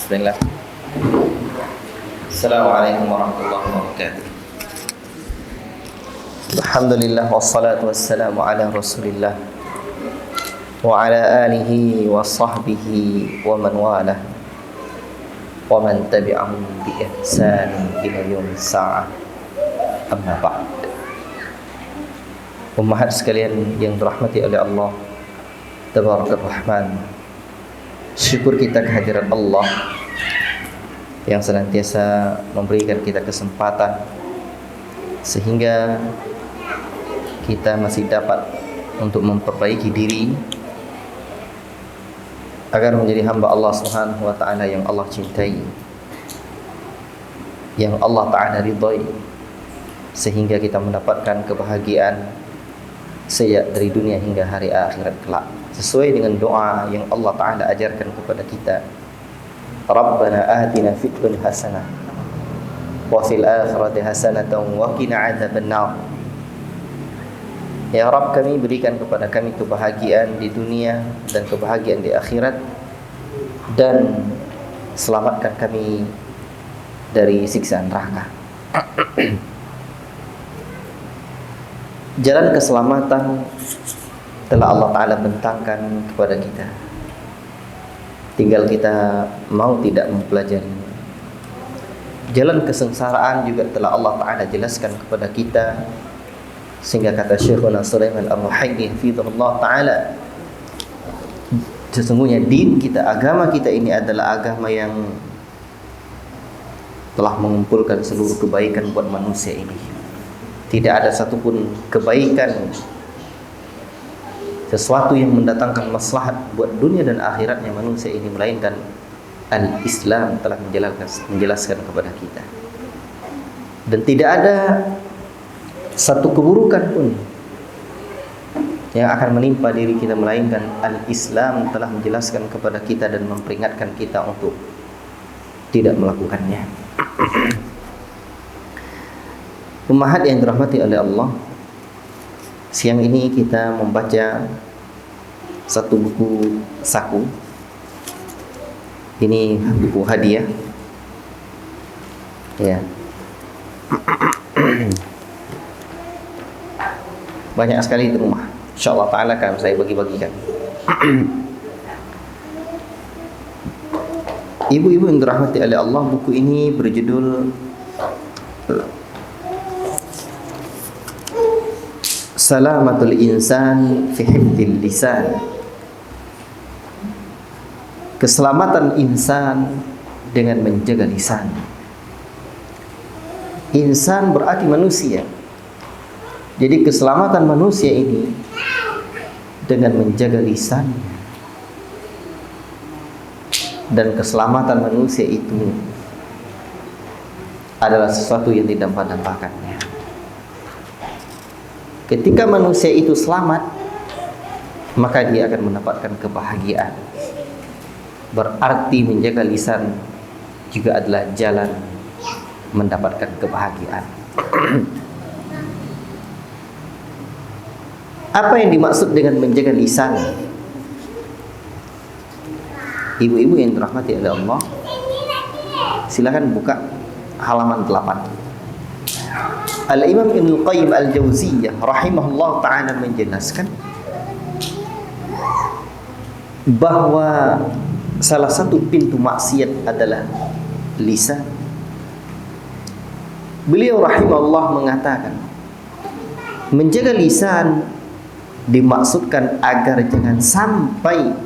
Bismillah. Assalamualaikum warahmatullahi wabarakatuh. Alhamdulillah wassalatu wassalamu ala Rasulillah wa ala alihi wa sahbihi wa man walah wa man tabi'ahum bi ihsan ila yaumil sa'ah. Amma ba'd. Ummahat sekalian yang dirahmati oleh Allah Tabarakar Rahman, syukur kita kehadiran Allah yang senantiasa memberikan kita kesempatan sehingga kita masih dapat untuk memperbaiki diri agar menjadi hamba Allah Subhanahu wa taala yang Allah cintai, yang Allah taala ridhai, sehingga kita mendapatkan kebahagiaan sejak dari dunia hingga hari akhirat kelak, sesuai dengan doa yang Allah taala ajarkan kepada kita. Rabbana atina fid dunya hasanah wa fil akhirati hasanatan wa qina adzabannar. Ya Rabb, kami berikan kepada kami kebahagiaan di dunia dan kebahagiaan di akhirat, dan selamatkan kami dari siksa neraka. Jalan keselamatan telah Allah Ta'ala bentangkan kepada kita, tinggal kita mau tidak mempelajari. Jalan kesengsaraan juga telah Allah Ta'ala jelaskan kepada kita, sehingga kata Syekhuna Sulaiman Ar-Ruhaili hafizahullah Ta'ala, sesungguhnya din kita, agama kita ini adalah agama yang telah mengumpulkan seluruh kebaikan buat manusia ini. Tidak ada satupun kebaikan, sesuatu yang mendatangkan maslahat buat dunia dan akhiratnya manusia ini, melainkan Al-Islam telah menjelaskan kepada kita. Dan tidak ada satu keburukan pun yang akan menimpa diri kita, melainkan Al-Islam telah menjelaskan kepada kita dan memperingatkan kita untuk tidak melakukannya. Ummahat yang dirahmati oleh Allah, siang ini kita membaca satu buku saku. Ini buku hadiah, ya. Banyak sekali di rumah. InsyaAllah ta'ala akan saya bagi-bagikan. Ibu-ibu yang dirahmati oleh Allah, buku ini berjudul Salamatul Insan fi Hifdzil Lisan. Keselamatan insan dengan menjaga lisan. Insan berarti manusia. Jadi keselamatan manusia ini dengan menjaga lisan, dan keselamatan manusia itu adalah sesuatu yang didampak-dampakkannya. Ketika manusia itu selamat, maka dia akan mendapatkan kebahagiaan. Berarti menjaga lisan juga adalah jalan mendapatkan kebahagiaan. Apa yang dimaksud dengan menjaga lisan? Ibu-ibu yang dirahmati oleh Allah, silakan buka halaman 8. Al-Imam Ibnu Qayyim Al-Jauziyah rahimahullah ta'ala menjelaskan bahwa salah satu pintu maksiat adalah lisan. Beliau rahimahullah mengatakan, menjaga lisan dimaksudkan agar jangan sampai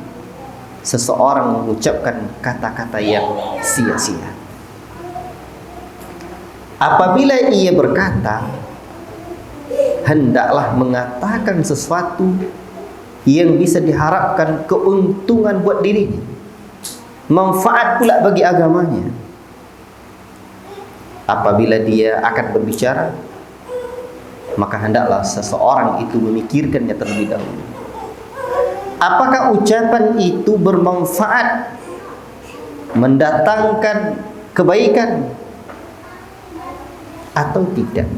seseorang mengucapkan kata-kata yang sia-sia. Apabila ia berkata, hendaklah mengatakan sesuatu yang bisa diharapkan keuntungan buat dirinya, manfaat pula bagi agamanya. Apabila dia akan berbicara, maka hendaklah seseorang itu memikirkannya terlebih dahulu. Apakah ucapan itu bermanfaat, mendatangkan kebaikan atau tidak?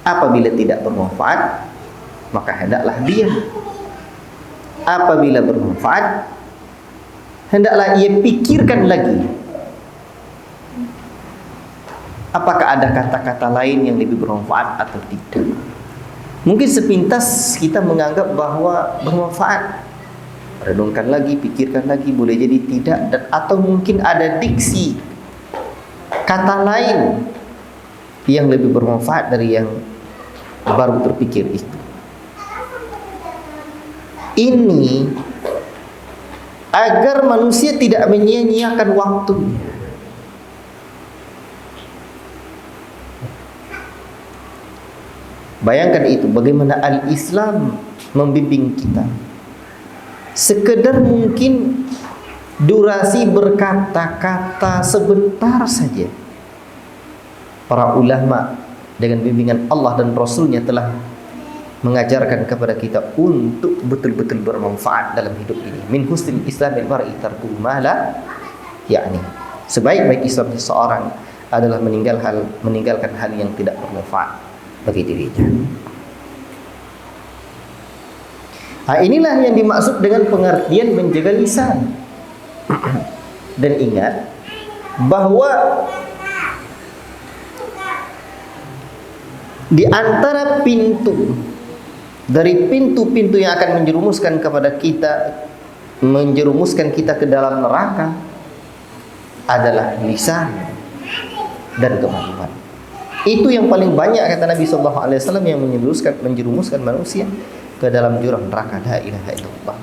Apabila tidak bermanfaat, maka hendaklah diam. Apabila bermanfaat, hendaklah ia pikirkan lagi, apakah ada kata-kata lain yang lebih bermanfaat atau tidak. Mungkin sepintas kita menganggap bahwa bermanfaat, renungkan lagi, pikirkan lagi, boleh jadi tidak, dan atau mungkin ada diksi kata lain yang lebih bermanfaat dari yang baru terpikir itu. Ini agar manusia tidak menyia-nyiakan waktunya. Bayangkan itu, bagaimana al-Islam membimbing kita. Sekedar mungkin durasi berkata-kata sebentar saja. Para ulama dengan bimbingan Allah dan Rasulnya telah mengajarkan kepada kita untuk betul-betul bermanfaat dalam hidup ini. Min husnil islamil mar'i tarkuhu ma la ya'ni. Sebaik-baik Islam seseorang adalah meninggalkan hal yang tidak bermanfaat bagi dirinya. Nah, inilah yang dimaksud dengan pengertian menjaga lisan. Dan ingat bahwa di antara pintu dari pintu-pintu yang akan menjerumuskan kita ke dalam neraka adalah lisan dan kemaluan. Itu yang paling banyak, kata Nabi SAW, yang menjerumuskan manusia ke dalam jurang neraka. La ilaha illallah.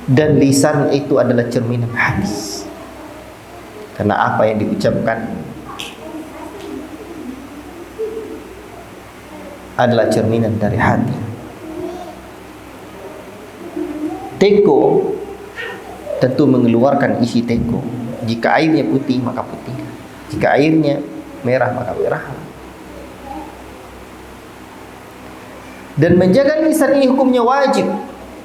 Dan lisan itu adalah cerminan hati, karena apa yang diucapkan adalah cerminan dari hati. Teko tentu mengeluarkan isi teko. Jika airnya putih maka putih, jika airnya merah maka merah. Dan menjaga lisan ini hukumnya wajib,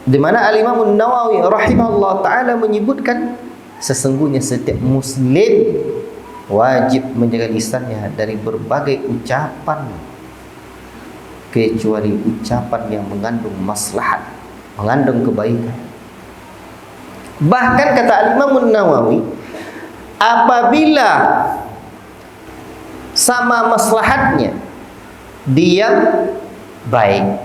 di mana Al-Imam An-Nawawi rahimahullah ta'ala menyebutkan sesungguhnya setiap muslim wajib menjaga lisannya dari berbagai ucapan, kecuali ucapan yang mengandung maslahat, mengandung kebaikan. Bahkan kata Al-Imam An-Nawawi, apabila sama maslahatnya, diam baik,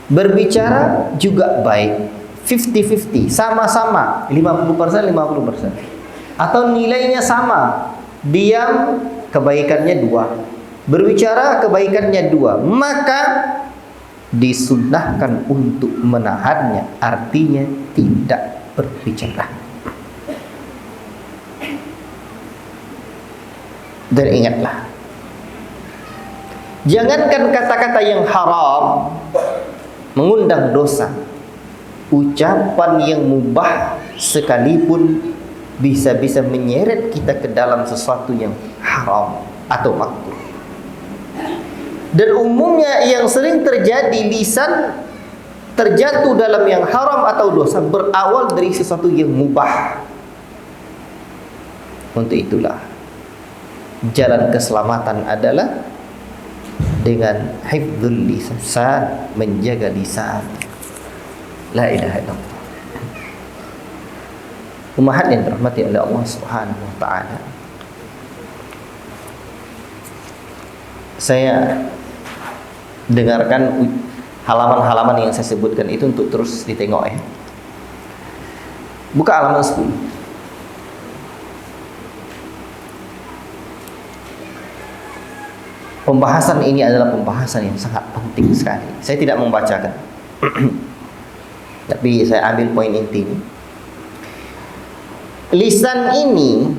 berbicara juga baik, 50-50, sama-sama 50%, 50%, atau nilainya sama, diam kebaikannya 2, berbicara kebaikannya 2, maka disunnahkan untuk menahannya, artinya tidak berbicara. Dan ingatlah, jangankan kata-kata yang haram mengundang dosa, ucapan yang mubah sekalipun bisa-bisa menyeret kita ke dalam sesuatu yang haram atau makruh. Dan umumnya yang sering terjadi, lisan terjatuh dalam yang haram atau dosa berawal dari sesuatu yang mubah. Untuk itulah jalan keselamatan adalah dengan hifdzul lisan, menjaga lisan. La ilaha illallah. Ummahat yang dirahmati oleh Allah Subhanahu wa taala. Saya dengarkan halaman-halaman yang saya sebutkan itu untuk terus ditengok ya. Buka halaman 10. Pembahasan ini adalah pembahasan yang sangat penting sekali. Saya tidak membacakan, tapi saya ambil poin intinya. Lisan ini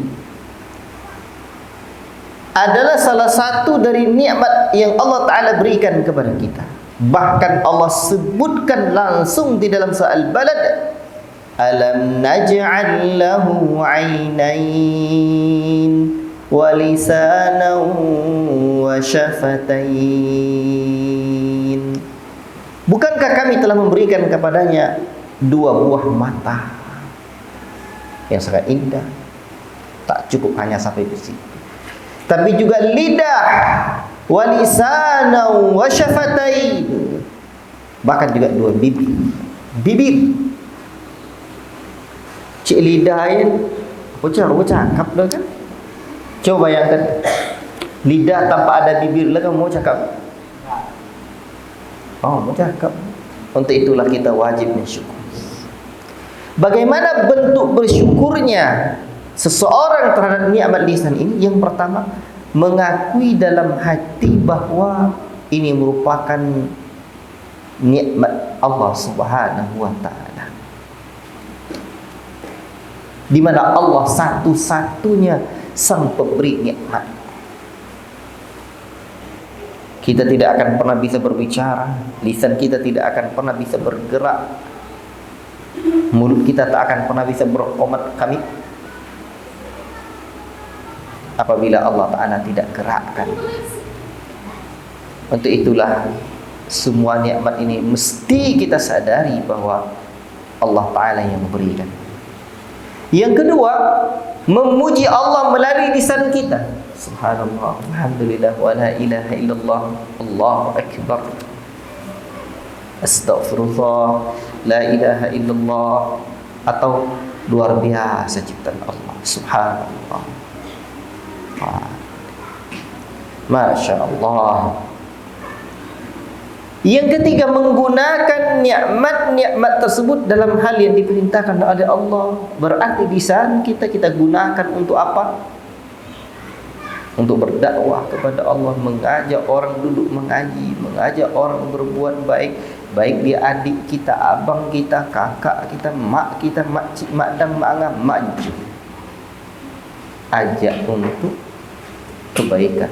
adalah salah satu dari nikmat yang Allah Ta'ala berikan kepada kita. Bahkan Allah sebutkan langsung di dalam surah Al-Balad, alam naj'al lahu 'ainain wa lisanan wa syafatain. Bukankah kami telah memberikan kepadanya 2 buah mata yang sangat indah? Tak cukup hanya sampai di situ, tapi juga lidah, wa lisanan wa syafatain, bahkan juga 2 bibir. Bibir Cik lidah aja Rupa cakap dah kan. Coba bayangkan, lidah tanpa ada bibir lah, kamu mau cakap? Oh, mau cakap. Untuk itulah kita wajib bersyukur. Bagaimana bentuk bersyukurnya seseorang terhadap nikmat lisan ini? Yang pertama, mengakui dalam hati bahwa ini merupakan nikmat Allah Subhanahu wa ta'ala, di mana Allah satu-satunya sang pemberi nikmat. Kita tidak akan pernah bisa berbicara, lisan kita tidak akan pernah bisa bergerak, mulut kita tak akan pernah bisa berkomat kami apabila Allah Ta'ala tidak gerakkan. Untuk itulah semua nikmat ini mesti kita sadari bahwa Allah Ta'ala yang memberikan. Yang kedua, memuji Allah melalui lisan kita. Subhanallah, alhamdulillah, wa la ilaha illallah, Allahu akbar, astaghfirullah, la ilaha illallah, atau luar biasa ciptaan Allah. Subhanallah, Masya Allah. Yang ketiga, menggunakan nikmat-nikmat tersebut dalam hal yang diperintahkan oleh Allah. Berarti lisan kita gunakan untuk apa? Untuk berdakwah kepada Allah, mengajak orang duduk mengaji, mengajak orang berbuat baik, baik dia adik kita, abang kita, kakak kita, mak kita, makcik, makdang, mangga, makju. Ajak untuk kebaikan.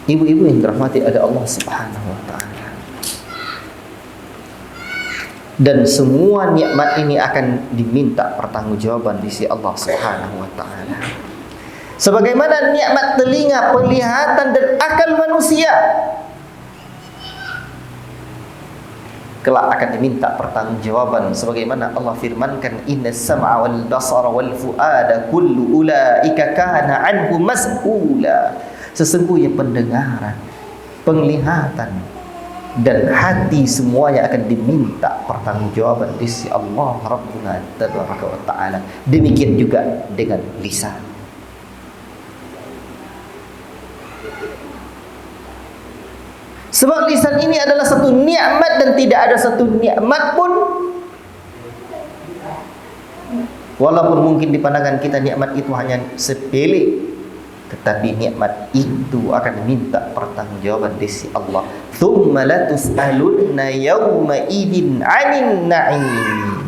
Ibu-ibu yang dirahmati oleh Allah Subhanahu wa ta'ala, dan semua nikmat ini akan diminta pertanggungjawaban di sisi Allah Subhanahu wa ta'ala. Sebagaimana nikmat telinga, penglihatan dan akal manusia kelak akan diminta pertanggungjawaban, sebagaimana Allah firmankan, innas sam'a wal basara wal fuada kullu ulaika kana anhu mas'ula. Sesungguhnya pendengaran, penglihatan dan hati semuanya akan diminta pertanggungjawaban di sisi Allah Rabbuna Tabaraka wa Ta'ala. Demikian juga dengan lisan. Sebab lisan ini adalah satu nikmat, dan tidak ada satu nikmat pun, walaupun mungkin di pandangan kita nikmat itu hanya sepele, tetapi nikmat itu akan diminta pertanggungjawaban di sisi Allah. Tsumma latus'alunna yawma idzin 'anil na'im.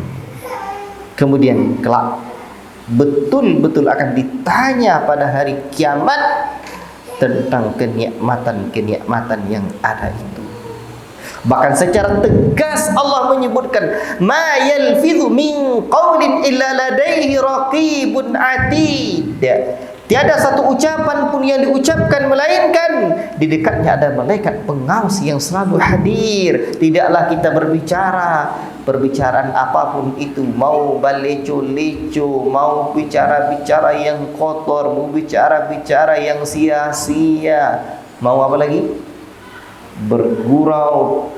Kemudian kelak betul-betul akan ditanya pada hari kiamat tentang kenikmatan-kenikmatan yang ada itu. Bahkan secara tegas Allah menyebutkan, ma yalfidhu min qaulin illa ladaihi raqibun atid. Tiada satu ucapan pun yang diucapkan melainkan di dekatnya ada malaikat pengawas yang selalu hadir. Tidaklah kita berbicara perbicaraan apapun itu, mau baleco-leco, mau bicara-bicara yang kotor, mau bicara-bicara yang sia-sia, mau apa lagi? Bergurau,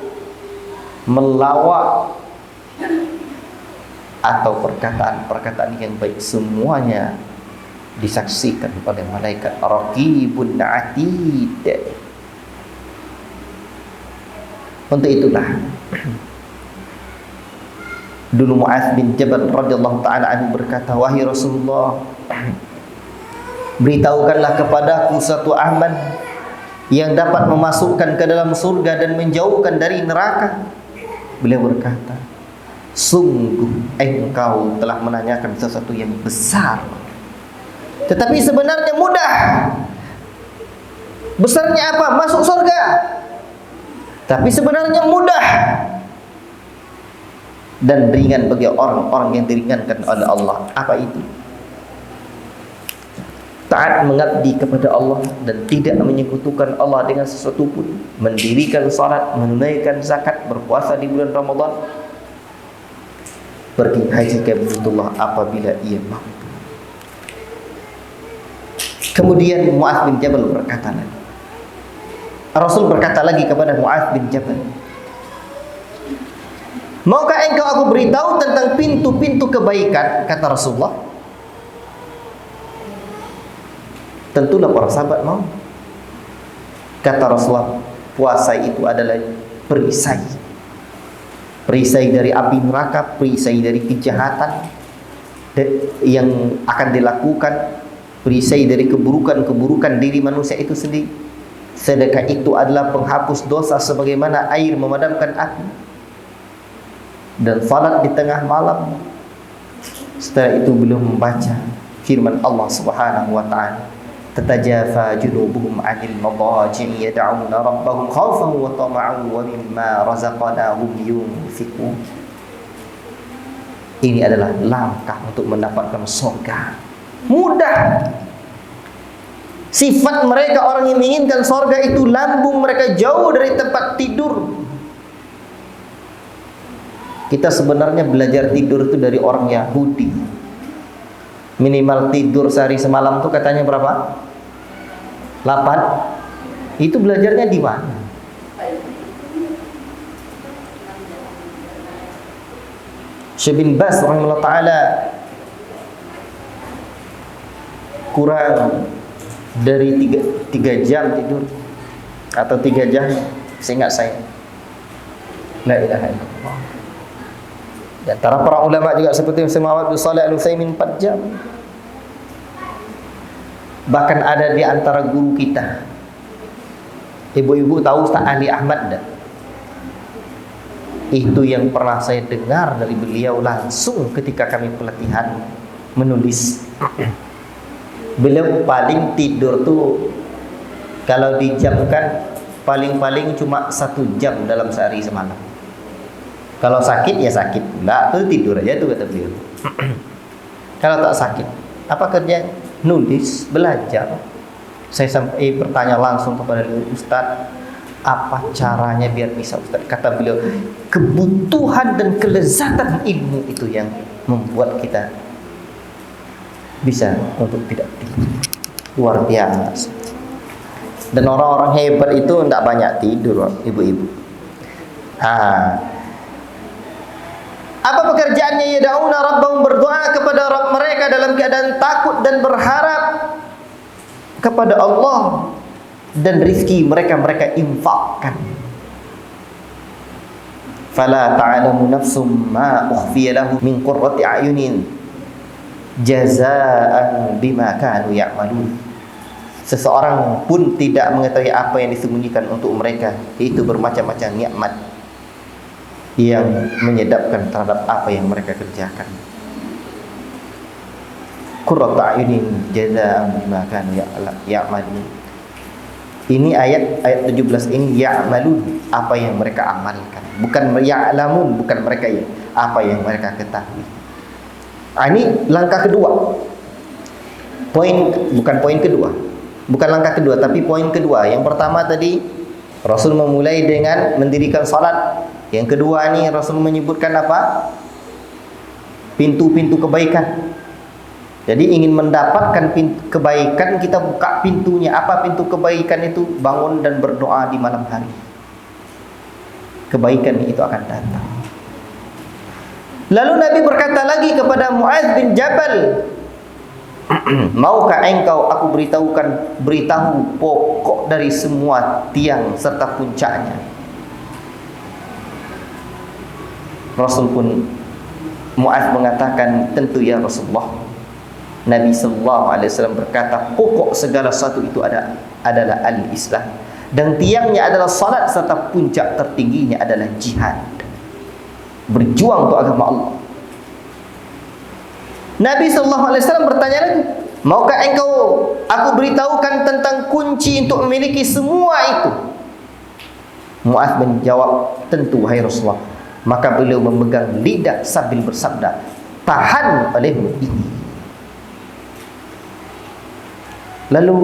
melawak, atau perkataan-perkataan yang baik, semuanya disaksikan oleh malaikat raqibun atid. Untuk itulah dulu Mu'adz bin Jabal radhiyallahu taala anhu berkata, wahai Rasulullah, beritahukanlah kepadaku satu amal yang dapat memasukkan ke dalam surga dan menjauhkan dari neraka. Beliau berkata, sungguh engkau telah menanyakan sesuatu yang besar, tetapi sebenarnya mudah. Besarnya apa? Masuk surga. Tapi sebenarnya mudah dan ringan bagi orang-orang yang diringankan oleh Allah. Apa itu? Taat mengabdi kepada Allah dan tidak menyekutukan Allah dengan sesuatu pun, mendirikan salat, menunaikan zakat, berpuasa di bulan Ramadan, pergi haji ke Baitullah apabila ia mampu. Kemudian Mu'adz bin Jabal berkata lagi, Rasul berkata lagi kepada Mu'adz bin Jabal, maukah engkau aku beritahu tentang pintu-pintu kebaikan? Kata Rasulullah. Tentulah para sahabat mau. Kata Rasulullah, puasa itu adalah perisai. Perisai dari api neraka, perisai dari kejahatan yang akan dilakukan, perisai dari keburukan-keburukan diri manusia itu sendiri. Sedekah itu adalah penghapus dosa sebagaimana air memadamkan api. Dan salat di tengah malam. Setelah itu belum membaca firman Allah Subhanahu wa taala, tatajafa junubuhum 'anil madaji'i yad'una rabbahum khaufan wa tama'an wa mimma razaqnahum yunfiqun. Ini adalah langkah untuk mendapatkan surga. Mudah. Sifat mereka orang yang menginginkan surga itu lambung mereka jauh dari tempat tidur. Kita sebenarnya belajar tidur itu dari orang Yahudi. Minimal tidur sehari semalam tuh katanya berapa? 8. Itu belajarnya di mana? Syekh bin Baz rahimahullah ta'ala kurang dari 3 jam tidur atau 3 jam seingat saya. La ilaha illallah. Di antara para ulama juga seperti Syekh Muhammad bin Shalih Al-Utsaimin 4 jam. Bahkan ada di antara guru kita, ibu-ibu tahu Ustaz Ali Ahmad dah? Itu yang pernah saya dengar dari beliau langsung ketika kami pelatihan menulis. Beliau paling tidur tuh kalau dijamkan paling-paling cuma 1 jam dalam sehari semalam. Kalau sakit ya sakit, enggak tuh tidur aja tuh kata beliau. Kalau tak sakit, apa kerja? Nulis, belajar. Saya sampai bertanya langsung kepada Ustaz, apa caranya biar bisa Ustaz? Kata beliau, kebutuhan dan kelezatan ilmu itu yang membuat kita bisa untuk tidak tidur. Luar biasa. Dan orang-orang hebat itu tidak banyak tidur, ibu-ibu. Apa pekerjaannya? Yad'una rabbahum, berdoa kepada Rabb mereka dalam keadaan takut dan berharap kepada Allah, dan rizki mereka infakkan. Fala ta'lamu nafsum ma ukhfiya lahu min qurrati a'yunin jazaa'an bima kanu ya'malun. Seseorang pun tidak mengetahui apa yang disembunyikan untuk mereka, yaitu bermacam-macam nikmat yang menyedapkan terhadap apa yang mereka kerjakan. Qurratu a'yunin jazaa'an bima kanu ya'malun. Ini ayat 17 ini ya'malun, apa yang mereka amalkan. Bukan ya'lamun, bukan mereka ya, apa yang mereka ketahui. Ini langkah kedua. Bukan poin kedua. Bukan langkah kedua, tapi poin kedua. Yang pertama tadi Rasul memulai dengan mendirikan salat. Yang kedua ini Rasul menyebutkan apa? Pintu-pintu kebaikan. Jadi ingin mendapatkan kebaikan, kita buka pintunya. Apa pintu kebaikan itu? Bangun dan berdoa di malam hari. Kebaikan itu akan datang. Lalu Nabi berkata lagi kepada Mu'adz bin Jabal, maukah engkau aku beritahu pokok dari semua tiang serta puncaknya? Rasul pun, Mu'adz mengatakan, tentu ya Rasulullah. Nabi sallallahu alaihi wasallam berkata, pokok segala sesuatu itu adalah al-Islam, dan tiangnya adalah salat, serta puncak tertingginya adalah jihad, berjuang untuk agama Allah. Nabi sallallahu alaihi wasallam bertanya lagi, maukah engkau aku beritahukan tentang kunci untuk memiliki semua itu? Mu'adz menjawab, tentu wahai Rasulullah. Maka beliau memegang lidah sambil bersabda, tahan olehmu ini. Lalu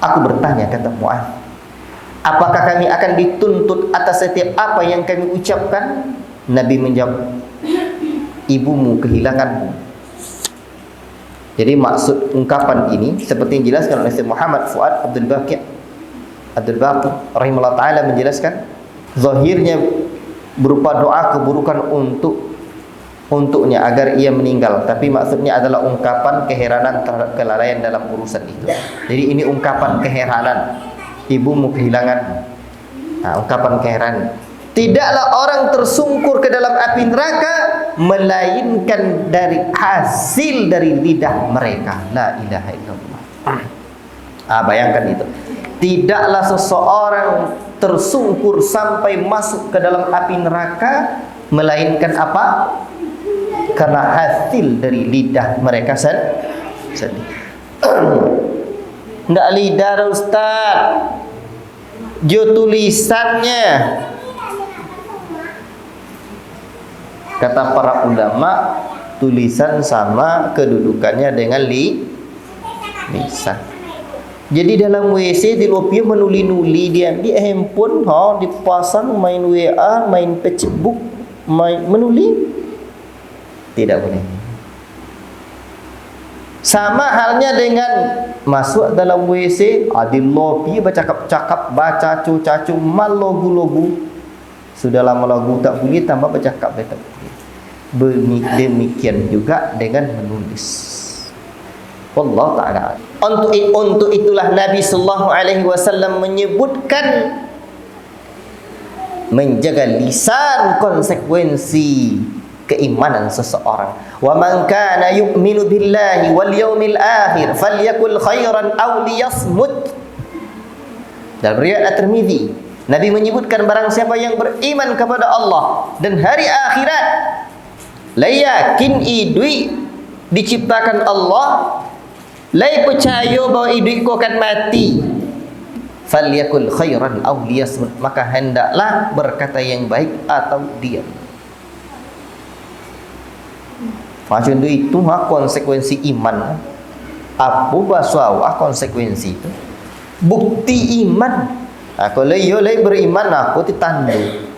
aku bertanya, kata Mu'adz, apakah kami akan dituntut atas setiap apa yang kami ucapkan? Nabi menjawab, ibumu kehilanganmu. Jadi maksud ungkapan ini seperti yang dijelaskan oleh Syekh Muhammad Fuad Abdul Baqi Abdul Baqi rahimahullah ta'ala menjelaskan, zahirnya berupa doa keburukan untuknya agar ia meninggal, tapi maksudnya adalah ungkapan keheranan terhadap kelalaian dalam urusan itu. Jadi ini ungkapan keheranan, ibumu kehilangan, ungkapan keheranan. Tidaklah orang tersungkur ke dalam api neraka melainkan dari hasil dari lidah mereka. La ilaha illallah. Bayangkan itu. Tidaklah seseorang tersungkur sampai masuk ke dalam api neraka melainkan apa? Karena hasil dari lidah mereka sendiri. Tidak lidah Ustaz, jo tulisannya. Kata para ulama, tulisan sama kedudukannya dengan lisan. Jadi dalam WC di lopi menuli-nuli, dia ambil handphone, dipasang main WA, main Facebook, main menuli. Tidak boleh. Sama halnya dengan masuk dalam WC, di lopi bercakap-cakap, baca cacu-cacu, mal logu-logu. Sudah lama lagu tak boleh, tambah bercakap tak boleh. Demikian juga dengan menulis. Allah Ta'ala. Untuk itulah Nabi sallallahu alaihi wasallam menyebutkan menjaga lisan konsekuensi keimanan seseorang. Wa man kana yu'minu billahi wal yawmil akhir falyakul khairan aw liyasmut. Dalam riwayat At-Tirmidzi, Nabi menyebutkan barang siapa yang beriman kepada Allah dan hari akhirat, la yakin idui diciptakan Allah, lai percaya bahawa hidupku akan mati, falyakul khairan aw liyasmut, maka hendaklah berkata yang baik atau diam. Macam itu konsekuensi iman. Apa bahasa konsekuensi itu? Bukti iman. Kalau yo beriman, aku ditandu.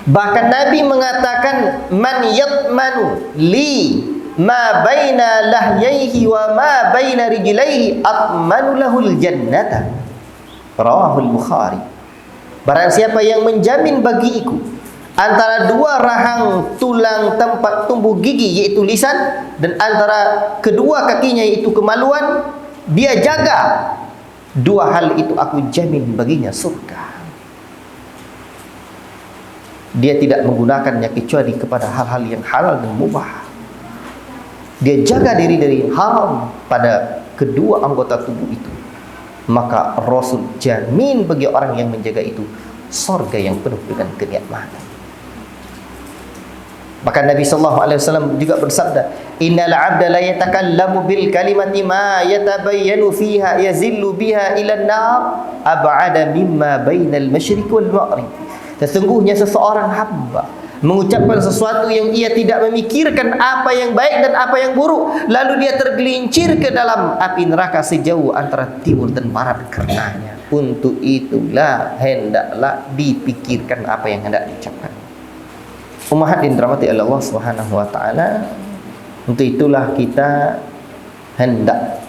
Bahkan Nabi mengatakan, man yatmanu li ma baina lahyaihi wa ma baina rijlaihi atmanu lahul jannata. Rawahul Bukhari. Barang siapa yang menjamin bagiku antara dua rahang tulang tempat tumbuh gigi, yaitu lisan, dan antara kedua kakinya, yaitu kemaluan, dia jaga dua hal itu, aku jamin baginya surga. Dia tidak menggunakannya kecuali kepada hal-hal yang halal dan mubah. Dia jaga diri dari haram pada kedua anggota tubuh itu, maka Rasul jamin bagi orang yang menjaga itu surga yang penuh dengan kenikmatan. Maka Nabi sallallahu alaihi wasallam juga bersabda, innal 'abda la yatakallamu bil kalimati ma yatabayyanu fiha yazillu biha ila an-nar ab'ada mimma bainal masyriq wal maghrib. Sesungguhnya seseorang hamba mengucapkan sesuatu yang ia tidak memikirkan apa yang baik dan apa yang buruk, lalu dia tergelincir ke dalam api neraka sejauh antara timur dan barat karenanya. Untuk itulah hendaklah dipikirkan apa yang hendak diucapkan. Ummahat yang dirahmati oleh Allah Subhanahu wa taala, untuk itulah kita hendak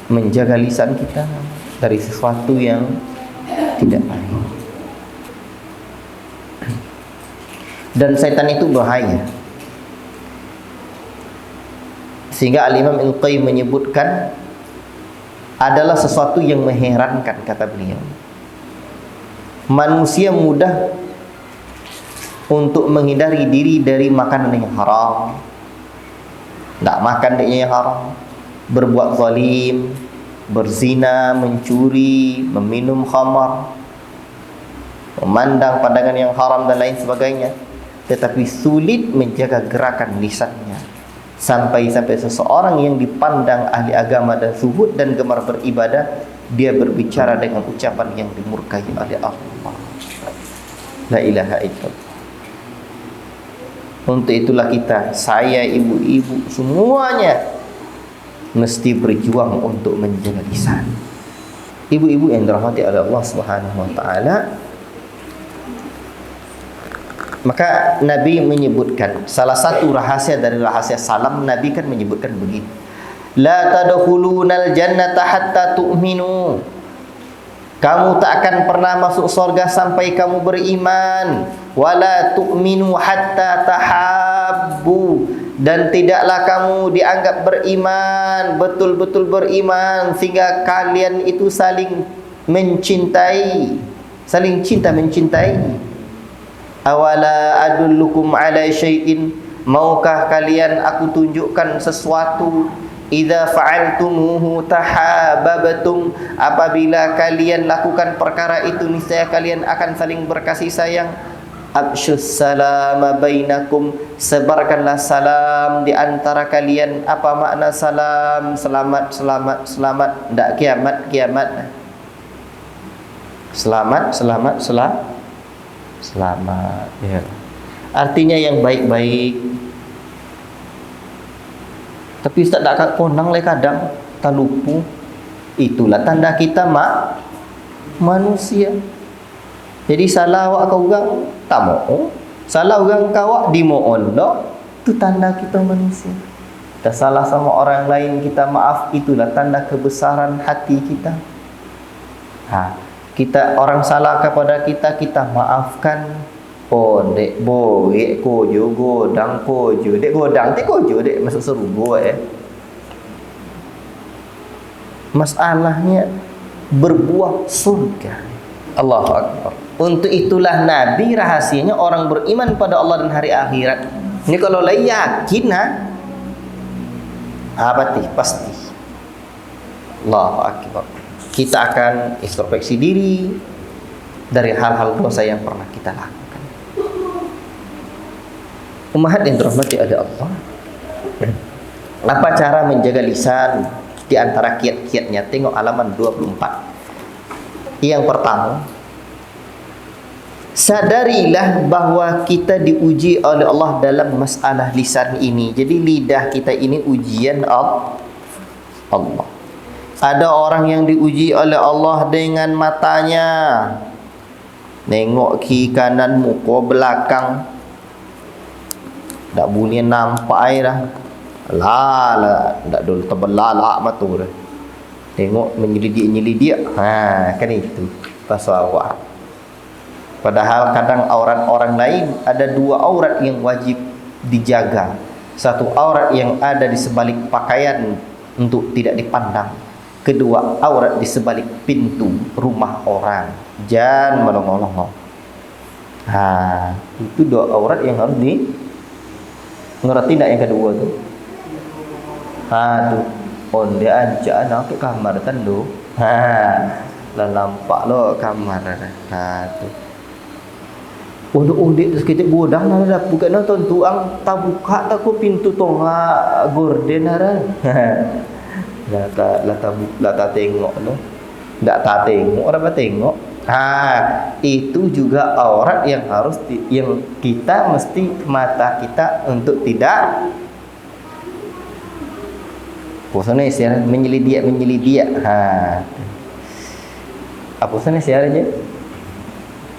menjaga lisan kita dari sesuatu yang tidak baik. Dan setan itu bahaya. Sehingga Al-Imam Al-Qayyim menyebutkan adalah sesuatu yang mengherankan, kata beliau. Manusia mudah untuk menghindari diri dari makanan yang haram, tak makan yang haram, berbuat zalim, berzina, mencuri, meminum khamar, memandang pandangan yang haram dan lain sebagainya. Tetapi sulit menjaga gerakan lisannya, sampai-sampai seseorang yang dipandang ahli agama dan zuhud dan gemar beribadah, dia berbicara dengan ucapan yang dimurkai oleh Allah. La ilaha illallah. Untuk itulah kita, saya, ibu-ibu, semuanya mesti berjuang untuk menjaga lisan. Ibu-ibu yang dirahmati oleh Allah Subhanahu wa taala, maka Nabi menyebutkan salah satu rahasia dari rahasia salam, Nabi kan menyebutkan begini, La tadkhulunal jannata hatta tu'minu. Kamu tak akan pernah masuk surga sampai kamu beriman. Wala tu'minu hatta tahabbu. Dan tidaklah kamu dianggap beriman, betul-betul beriman, sehingga kalian itu saling mencintai, saling cinta mencintai. Awala adullukum ala syai'in, maukah kalian aku tunjukkan sesuatu? Idza fa'altumuhu tahabbtum, apabila kalian lakukan perkara itu niscaya kalian akan saling berkasih sayang. Absyus salama bainakum, sebarkanlah salam di antara kalian. Apa makna salam? Selamat, selamat, selamat. Tak kiamat, kiamat. Selamat, selamat, selamat. Ya. Artinya yang baik-baik. Tapi Ustaz tak konang le kadang tak lupa. Itulah tanda kita manusia. Jadi salah awak kau orang tak mau, salah orang kau awak dimoon dak. Itu tanda kita manusia. Kita salah sama orang lain, kita maaf, itulah tanda kebesaran hati kita. Kita orang salah kepada kita, kita maafkan. Oh, dek boy, kojo godang kojo, dek godang, dek kojo, dek masuk surga Masalahnya berbuah surga. Allahu Akbar. Untuk itulah Nabi rahasianya orang beriman pada Allah dan hari akhirat. Ini kalau lah yakin pasti. Allahu Akbar. Kita akan introspeksi diri dari hal-hal dosa yang pernah kita lakukan. Ummahat yang dirahmati oleh Allah, apa cara menjaga lisan? Di antara kiat-kiatnya, tengok halaman 24. Yang pertama, sadarilah bahwa kita diuji oleh Allah dalam masalah lisan ini. Jadi lidah kita ini ujian Allah. Ada orang yang diuji oleh Allah dengan matanya, nengok kiri kanan, muka belakang, tak boleh nampak air dah. Lah, tak dulu terbelalak mata dah. Tengok menyelidik. Kan itu pasal awak. Padahal kadang aurat orang lain, ada dua aurat yang wajib dijaga. Satu aurat yang ada di sebalik pakaian untuk tidak dipandang. Kedua, aurat di sebalik pintu rumah orang. Jangan melongok-longok. Itu dua aurat yang harus ngerti tak yang kedua tu? Tu. Dia ajak anak ke kamar kan tu. Lah nampak lo kamar tu. Dek tu sekitar bodang dah buka nonton tu ang tak buka tak ku pintu tonga gorden dah. Lah tak tengok lo. Tak tengok orang tengok. Itu juga aurat yang harus yang kita mesti mata kita untuk tidak pusana siaran menyelidik. Apa sana siarannya?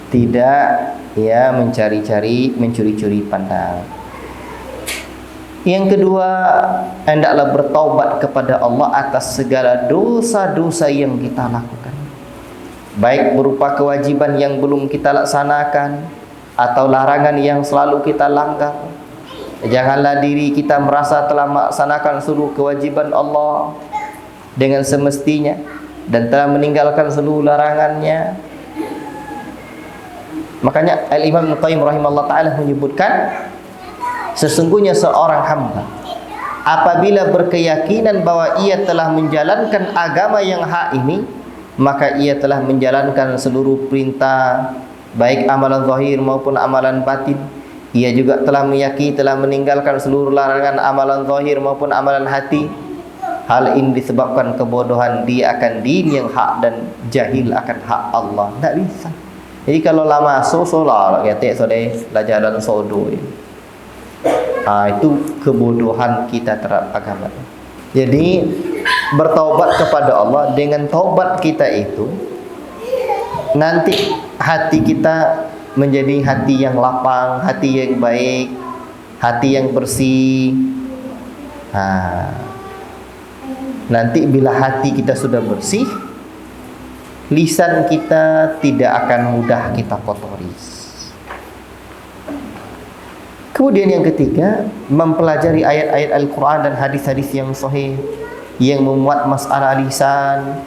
Tidak mencuri-curi pandang. Yang kedua, hendaklah bertaubat kepada Allah atas segala dosa-dosa yang kita lakukan. Baik berupa kewajiban yang belum kita laksanakan atau larangan yang selalu kita langgar. Janganlah diri kita merasa telah melaksanakan seluruh kewajiban Allah dengan semestinya dan telah meninggalkan seluruh larangannya. Makanya Al-Imam Ibnu Qayyim rahimahullah ta'ala menyebutkan, sesungguhnya seorang hamba apabila berkeyakinan bahwa ia telah menjalankan agama yang hak ini, maka ia telah menjalankan seluruh perintah, baik amalan zahir maupun amalan batin. Ia juga telah meyakini telah meninggalkan seluruh larangan amalan zahir maupun amalan hati. Hal ini disebabkan kebodohan dia akan din yang hak dan jahil akan hak Allah. Tak bisa. Jadi kalau lama solah kata sodai la jalan sodo. Itu kebodohan kita terhadap agama. Jadi bertaubat kepada Allah, dengan taubat kita itu nanti hati kita menjadi hati yang lapang, hati yang baik, hati yang bersih. Nanti bila hati kita sudah bersih, lisan kita tidak akan mudah kita kotori. Kemudian yang ketiga, mempelajari ayat-ayat Al-Quran dan hadis-hadis yang sahih yang memuat masalah lisan,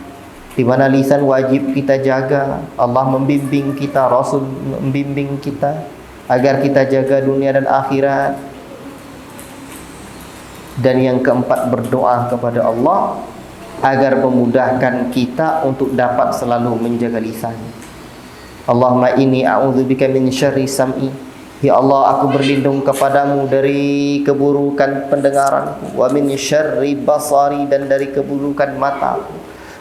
di mana lisan wajib kita jaga. Allah membimbing kita, Rasul membimbing kita agar kita jaga dunia dan akhirat. Dan yang keempat, berdoa kepada Allah agar memudahkan kita untuk dapat selalu menjaga lisan. Allahumma inni a'udzubika min syarri sam'i. Ya Allah, aku berlindung kepadamu dari keburukan pendengaranku, wa min syarri basari, dan dari keburukan mataku,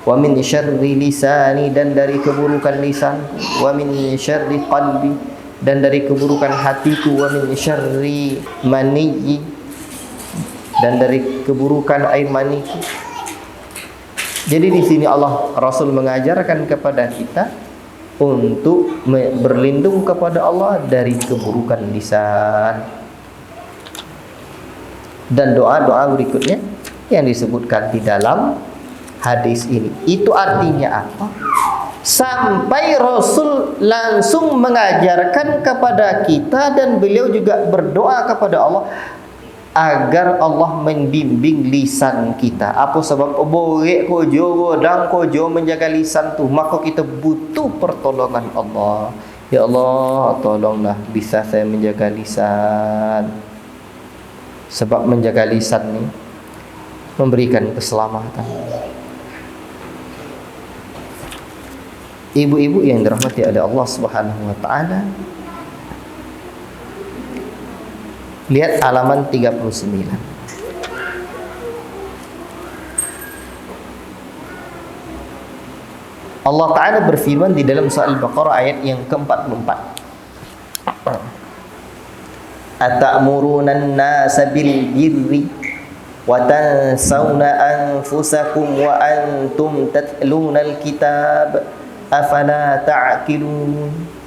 wa min syarri lisani, dan dari keburukan lisanku, wa min syarri qalbi, dan dari keburukan hatiku, wa min syarri maniyyi, dan dari keburukan air maniku. Jadi di sini Allah, Rasul mengajarkan kepada kita untuk berlindung kepada Allah dari keburukan lisan. Dan doa-doa berikutnya yang disebutkan di dalam hadis ini, itu artinya apa? Sampai Rasul langsung mengajarkan kepada kita, dan beliau juga berdoa kepada Allah agar Allah membimbing lisan kita. Apa sebab? Borek kojo, godang kojo menjaga lisan tu, maka kita butuh pertolongan Allah. Ya Allah, tolonglah bisa saya menjaga lisan. Sebab menjaga lisan ni memberikan keselamatan. Ibu-ibu yang dirahmati oleh Allah Subhanahu wa taala, lihat halaman 39. Allah Ta'ala berfirman di dalam surah Al-Baqarah ayat yang ke-44. Atamuruna an-nasa bil birri wa tansawna anfusakum wa antum tatluna al-kitab afala ta'qilun.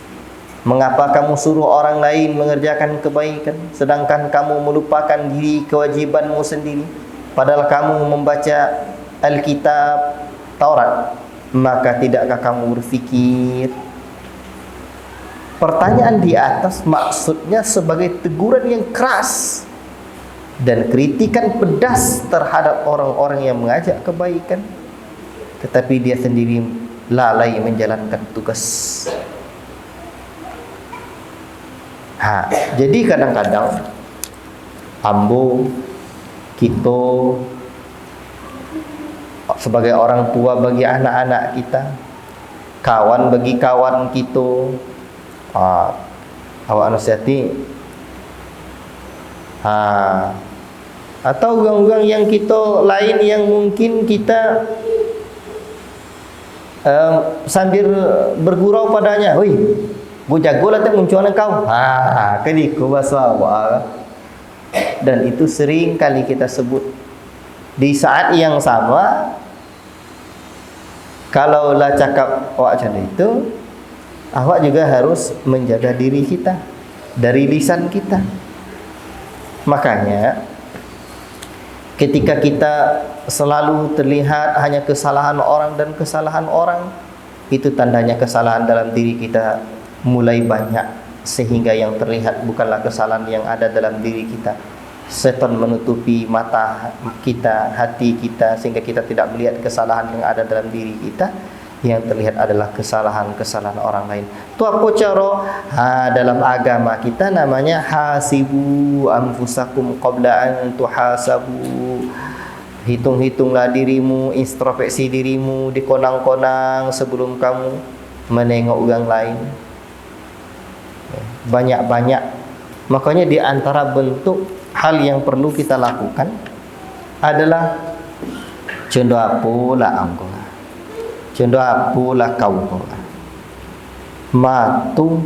Mengapa kamu suruh orang lain mengerjakan kebaikan, sedangkan kamu melupakan diri kewajibanmu sendiri, padahal kamu membaca Alkitab Taurat? Maka tidakkah kamu berfikir? Pertanyaan di atas maksudnya sebagai teguran yang keras dan kritikan pedas terhadap orang-orang yang mengajak kebaikan, tetapi dia sendiri lalai menjalankan tugas. Jadi kadang-kadang ambo kita sebagai orang tua bagi anak-anak kita, kawan bagi kawan kita, awak nasihati, atau orang-orang yang kita lain yang mungkin kita sambil bergurau padanya, "Oi, gua jagolah tak muncul kau." Kaliku bahasa awak. Dan itu sering kali kita sebut. Di saat yang sama, kalaulah cakap awak macam itu, awak juga harus menjaga diri kita dari lisan kita. Makanya ketika kita selalu terlihat hanya kesalahan orang dan kesalahan orang, itu tandanya kesalahan dalam diri kita mulai banyak, sehingga yang terlihat bukanlah kesalahan yang ada dalam diri kita. Setan menutupi mata kita, hati kita, sehingga kita tidak melihat kesalahan yang ada dalam diri kita. Yang terlihat adalah kesalahan-kesalahan orang lain. Tu apa cara? Dalam agama kita namanya hasibu anfusakum qabla an tuhasabu. Hitung-hitunglah dirimu, introspeksi dirimu, dikonang-konang sebelum kamu menengok orang lain. Banyak-banyak. Makanya di antara bentuk hal yang perlu kita lakukan adalah contoh apalah engkau, contoh apalah kau, matu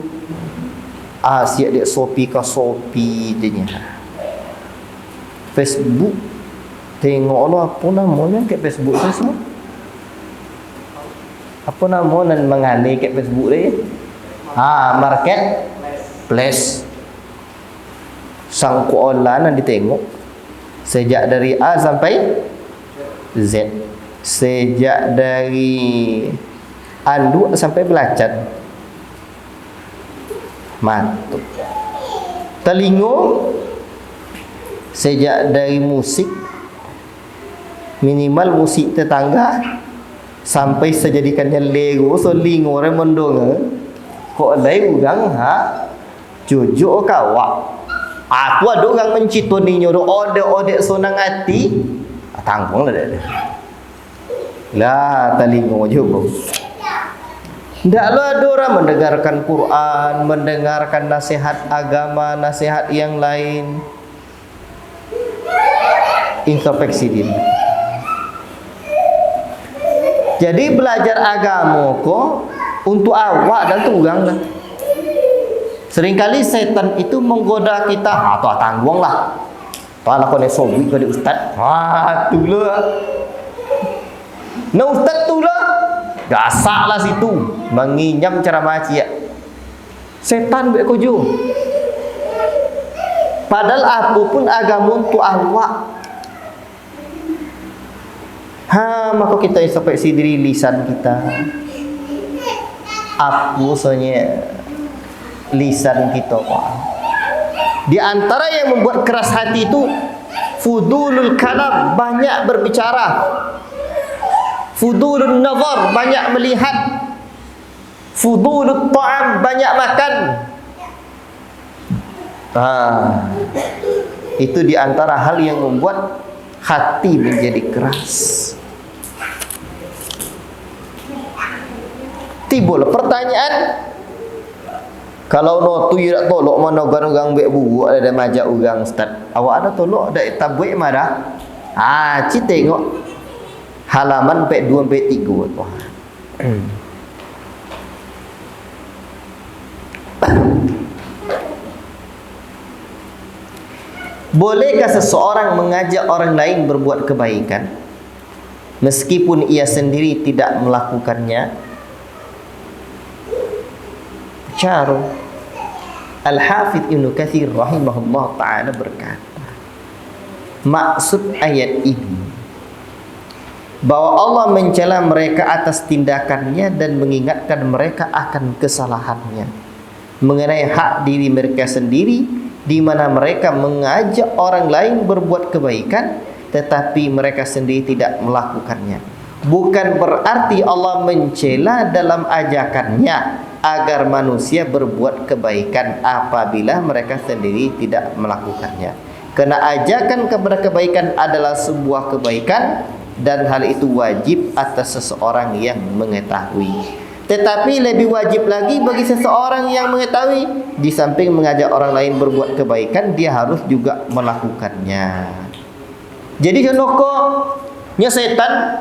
asyik dek sopi ke sopi je nya. Facebook tengoklah apa namanya kat Facebook saya semua. Apa nama nan mengalih kat Facebook dia? Market place. Sangku online yang ditengok sejak dari A sampai Z. Sejak dari anduk sampai belacan. Mantap. Telingo sejak dari musik, minimal musik tetangga, sampai sejadikannya lego. So lingo orang mendonga kok lai ugang jujur kawak. Aku ada orang mencitoninya ode sonang hati tanggung lah dia. Lah telingo juga. Tidaklah ada orang mendengarkan Quran, mendengarkan nasihat agama, nasihat yang lain. Introspeksi diri. Jadi belajar agama kok untuk awak dan tunggang lah. Seringkali setan itu menggoda kita. Atau tanggung lah. Kalau kau ni sobi kau di ustaz. Tu lah. Nah ustaz tu lah. Gasak lah situ. Menginyam cara macia. Setan buat kuju. Padahal apapun agama untuk awak. Maka kita introspeksi diri lisan kita. Apa soalnya lisan kita. Di antara yang membuat keras hati itu fudulul kalam, banyak berbicara. Fudulun nazar, banyak melihat. Fudulut ta'am, banyak makan. Itu di antara hal yang membuat hati menjadi keras. Timbul pertanyaan, kalau no tu you nak tolok mana orang buat buruk ada majak orang ustaz. Awak ada tolok ada tabuk mana? Ci tengok halaman 2 3 tu. Bolehkah seseorang mengajak orang lain berbuat kebaikan meskipun ia sendiri tidak melakukannya? Cara Al-Hafidh Ibnu Katsir rahimahullah ta'ala berkata, maksud ayat ini bahwa Allah mencela mereka atas tindakannya dan mengingatkan mereka akan kesalahannya mengenai hak diri mereka sendiri, di mana mereka mengajak orang lain berbuat kebaikan tetapi mereka sendiri tidak melakukannya. Bukan berarti Allah mencela dalam ajakannya agar manusia berbuat kebaikan apabila mereka sendiri tidak melakukannya. Karena ajakan kepada kebaikan adalah sebuah kebaikan dan hal itu wajib atas seseorang yang mengetahui. Tetapi lebih wajib lagi bagi seseorang yang mengetahui, di samping mengajak orang lain berbuat kebaikan, dia harus juga melakukannya. Jadi contohnya setan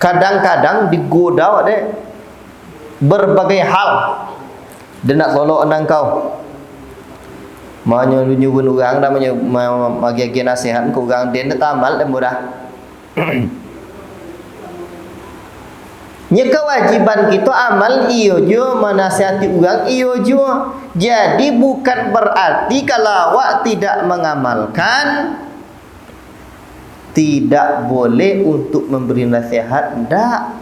kadang-kadang digoda deh berbagai hal. Dia nak tolong anak kau, mau nyuruh orang dah bagi nasihat ke orang, dia nak tamal dan mudah. Nya kewajiban kita amal iyo jo, menasihati orang iyo jo. Jadi bukan berarti kalau awak tidak mengamalkan tidak boleh untuk memberi nasihat, ndak.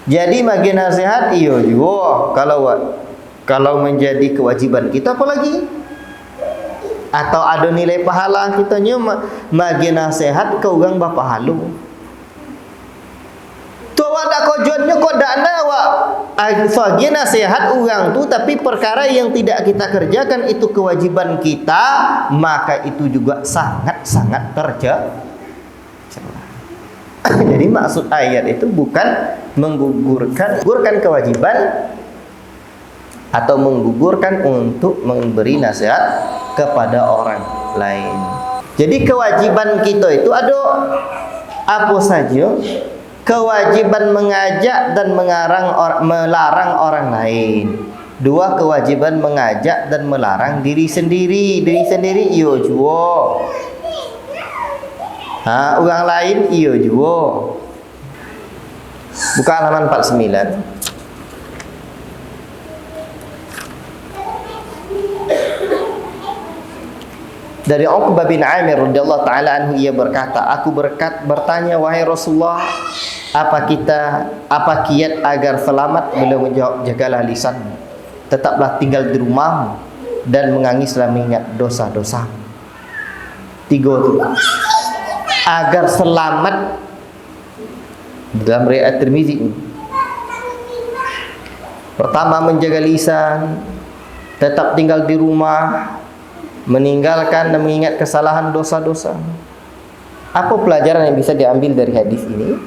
Jadi bagi nasihat iyo jo kalau menjadi kewajiban kita, apalagi atau ada nilai pahala kita nya bagi nasihat ke orang berpahala. Ada kojonnya kok dana awak bagi nasihat orang tu, tapi perkara yang tidak kita kerjakan itu kewajiban kita, maka itu juga sangat-sangat tercela. Jadi maksud ayat itu bukan menggugurkan kewajiban atau menggugurkan untuk memberi nasihat kepada orang lain. Jadi kewajiban kita itu ada apa saja? Kewajiban mengajak dan melarang orang lain. 2, kewajiban mengajak dan melarang diri sendiri. Diri sendiri iyo juo. Orang lain iyo juo. Buka halaman 49. Dari Uqbah bin Amir radhiyallahu taala anhu, ia berkata, aku bertanya, wahai Rasulullah, apa kiat agar selamat? Beliau menjawab, jagalah lisan, tetaplah tinggal di rumahmu, dan mengangislah mengingat dosa-dosa. 3 itu agar selamat dalam riwayat Tirmizi ini. Pertama, menjaga lisan, tetap tinggal di rumah, meninggalkan dan mengingat kesalahan dosa-dosa. Apa pelajaran yang bisa diambil dari hadis ini?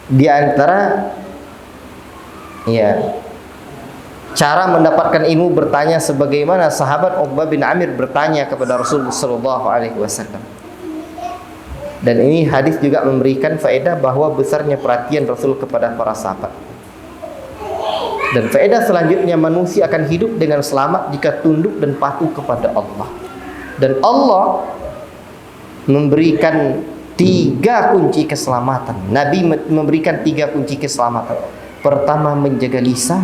Di antara cara mendapatkan ilmu, bertanya sebagaimana sahabat Uqbah bin Amir bertanya kepada Rasulullah sallallahu alaihi wasallam. Dan ini hadis juga memberikan faedah bahwa besarnya perhatian Rasul kepada para sahabat. Dan faedah selanjutnya, manusia akan hidup dengan selamat jika tunduk dan patuh kepada Allah. Dan Allah memberikan 3 kunci keselamatan. Nabi memberikan 3 kunci keselamatan. Pertama, menjaga lisan.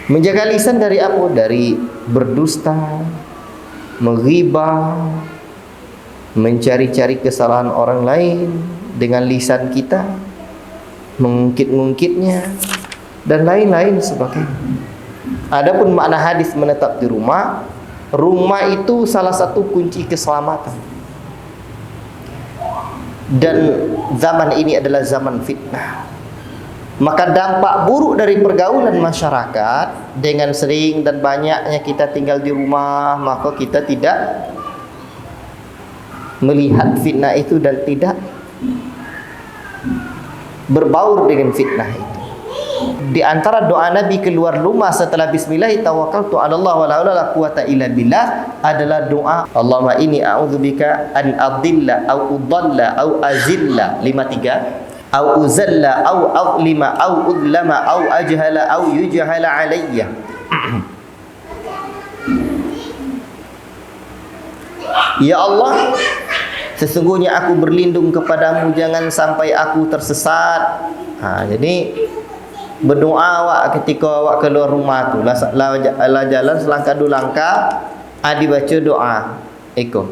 Menjaga lisan dari apa? Dari berdusta, menghibah, mencari-cari kesalahan orang lain dengan lisan kita, mengungkit-ungkitnya, dan lain-lain sebagainya. Adapun makna hadis menetap di rumah, rumah itu salah satu kunci keselamatan. Dan zaman ini adalah zaman fitnah. Maka dampak buruk dari pergaulan masyarakat, dengan sering dan banyaknya kita tinggal di rumah, maka kita tidak melihat fitnah itu dan tidak berbaur dengan fitnah itu. Di antara doa Nabi keluar rumah setelah bismillah, tawakkaltu 'ala Allah wa la haula wala quwata illa billah, adalah doa Allahumma inni a'udzubika an adilla au udalla au azilla 53 au uzalla au adlima au udlama au ajhala au yujhala alayya. Ya Allah, sesungguhnya aku berlindung kepadamu jangan sampai aku tersesat. Jadi berdoa awak ketika awak keluar rumah tu, lah jalan selangkah 2 langkah, dibaca doa eko.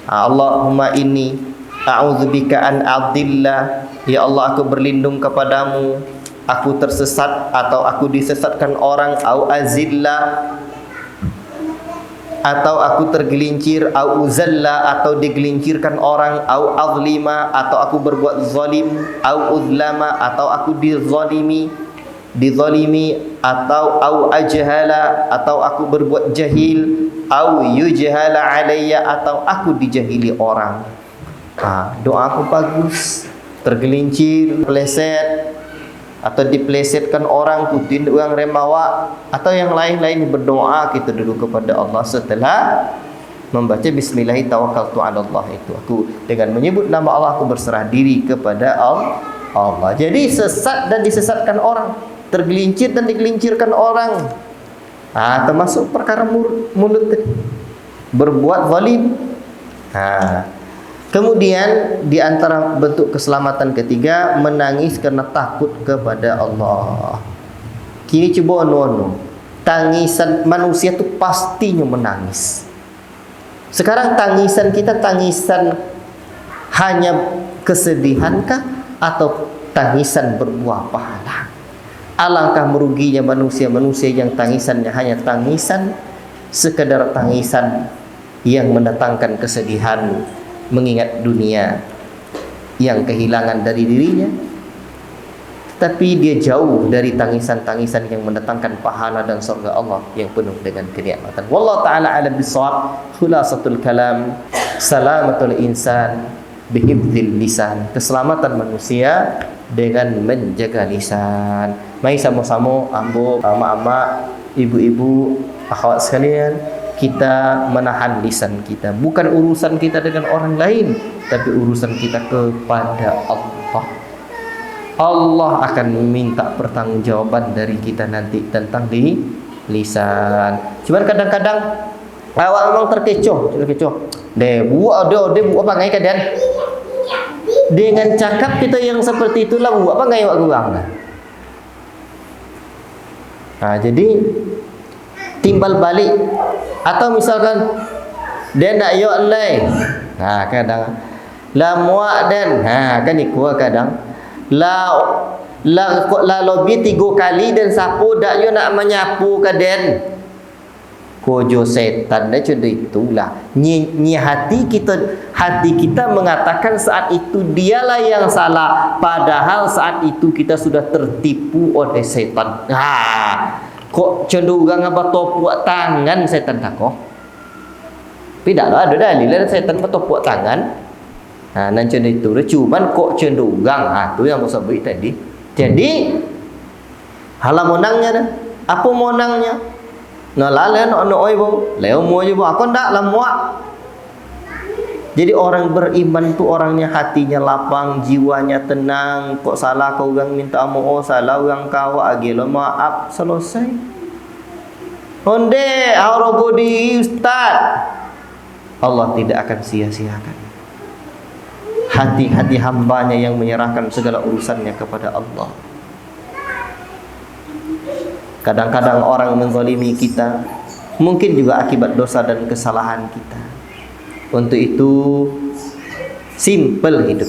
Allahumma inni a'udzubika an adilla, ya Allah aku berlindung kepadamu aku tersesat atau aku disesatkan orang, au azilla atau aku tergelincir, au uzalla atau digelincirkan orang, au azlima atau aku berbuat zalim, au uzlama atau aku dizalimi, atau au ajhala atau aku berbuat jahil, au yujhala alayya atau aku dijahili orang. Doa aku bagus, tergelincir, pleset, atau diplesetkan orang, kutin orang remawa, atau yang lain-lain, berdoa kita dulu kepada Allah setelah membaca bismillahirrahmanirrahim tawakkaltu 'ala Allah. Itu aku dengan menyebut nama Allah, aku berserah diri kepada Allah. Jadi sesat dan disesatkan orang, tergelincir dan digelincirkan orang, termasuk perkara mulut tadi, berbuat zalim. Kemudian di antara bentuk keselamatan ketiga, menangis karena takut kepada Allah. Kini coba tangisan manusia itu pastinya menangis. Sekarang tangisan kita tangisan hanya kesedihankah atau tangisan berbuah pahala? Alangkah meruginya manusia-manusia yang tangisannya hanya tangisan, sekedar tangisan yang mendatangkan kesedihan, mengingat dunia yang kehilangan dari dirinya, tapi dia jauh dari tangisan-tangisan yang mendatangkan pahala dan surga Allah yang penuh dengan kenikmatan. Wallahu ta'ala a'lam bissawab. Khulasatul kalam, salamatul insan bihifdzil lisan. Keselamatan manusia dengan menjaga lisan. Mari sama-sama ambo, ama-ama, ibu-ibu, akhwat sekalian, kita menahan lisan kita. Bukan urusan kita dengan orang lain, tapi urusan kita kepada Allah. Allah akan meminta pertanggungjawaban dari kita nanti tentang di lisan. Cuman kadang-kadang awak memang terkecoh. Dia buat apa ngai keadaan. Dengan cakap kita yang seperti itulah buat apa ngai awak kurang. Jadi timbal balik. Atau misalkan dia nak yo online, kadang la muak dan kan ikut kadang la lobby 3 kali dan sapu dak yo nak menyapu ke den kojo setan dah cuma itulah nyi hati kita mengatakan saat itu dialah yang salah, padahal saat itu kita sudah tertipu oleh setan. Kok cenderung apa topuk tangan setan tak kok? Tidaklah ada dalil setan bertopuk tangan. Nan cenderung itu cuman kok cenderung tu yang saya sebut tadi. Jadi halam monangnya dah. Apa monangnya? Lale oi bang, leo mua je bang. Aku ndak lah muak. Jadi orang beriman tu orangnya hatinya lapang, jiwanya tenang. Kok salah kau orang minta maaf, salah orang kau agilo maaf, selesai. Onde aurobodi ustaz. Allah tidak akan sia-siakan hati-hati hambanya yang menyerahkan segala urusannya kepada Allah. Kadang-kadang orang menzalimi kita, mungkin juga akibat dosa dan kesalahan kita. Untuk itu simple hidup,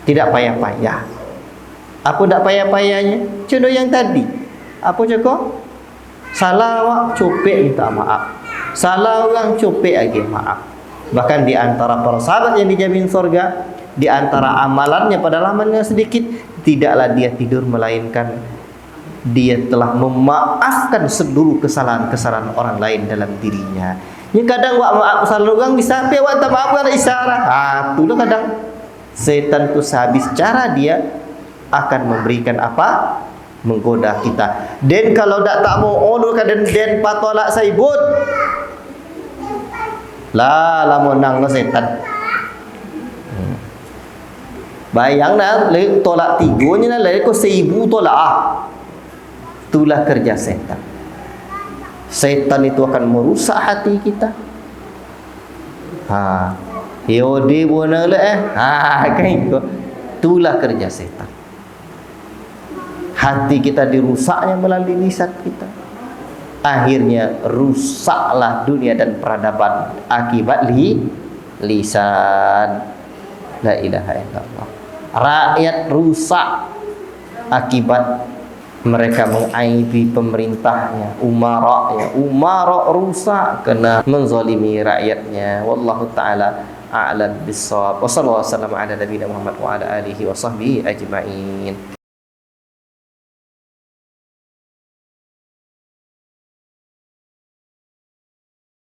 tidak payah-payah. Apa tak payah-payahnya? Contoh yang tadi, apa cakap? Salah awak copek minta maaf, salah orang copek lagi maaf. Bahkan di antara para sahabat yang dijamin surga, di antara amalannya pada lamannya sedikit, tidaklah dia tidur melainkan dia telah memaafkan seluruh kesalahan-kesalahan orang lain dalam dirinya. Ya kadang wak maaf salah orang bisa tapi wak tak maafkan isyarat. Itulah kadang setan tu sehabis cara dia akan memberikan apa? Menggoda kita. Dan kalau tak mau order kadang den patolak saibut. Lah monang lo setan. Bayang dah le tolak 3 nya le ko 1000 tolak. Itulah kerja setan. Setan itu akan merusak hati kita. Yode bona le kan itu. Itulah kerja setan. Hati kita dirusaknya melalui lisan kita. Akhirnya rusaklah dunia dan peradaban akibat lisan. La ilaha illallah. Rakyat rusak akibat mereka mengaibi pemerintahnya, umara rusak kena menzalimi rakyatnya. Wallahu taala a'lam bissawab. Wassallallahu alaihi wasallam ala nabiyina Muhammad wa ala alihi wa sahbihi ajma'in.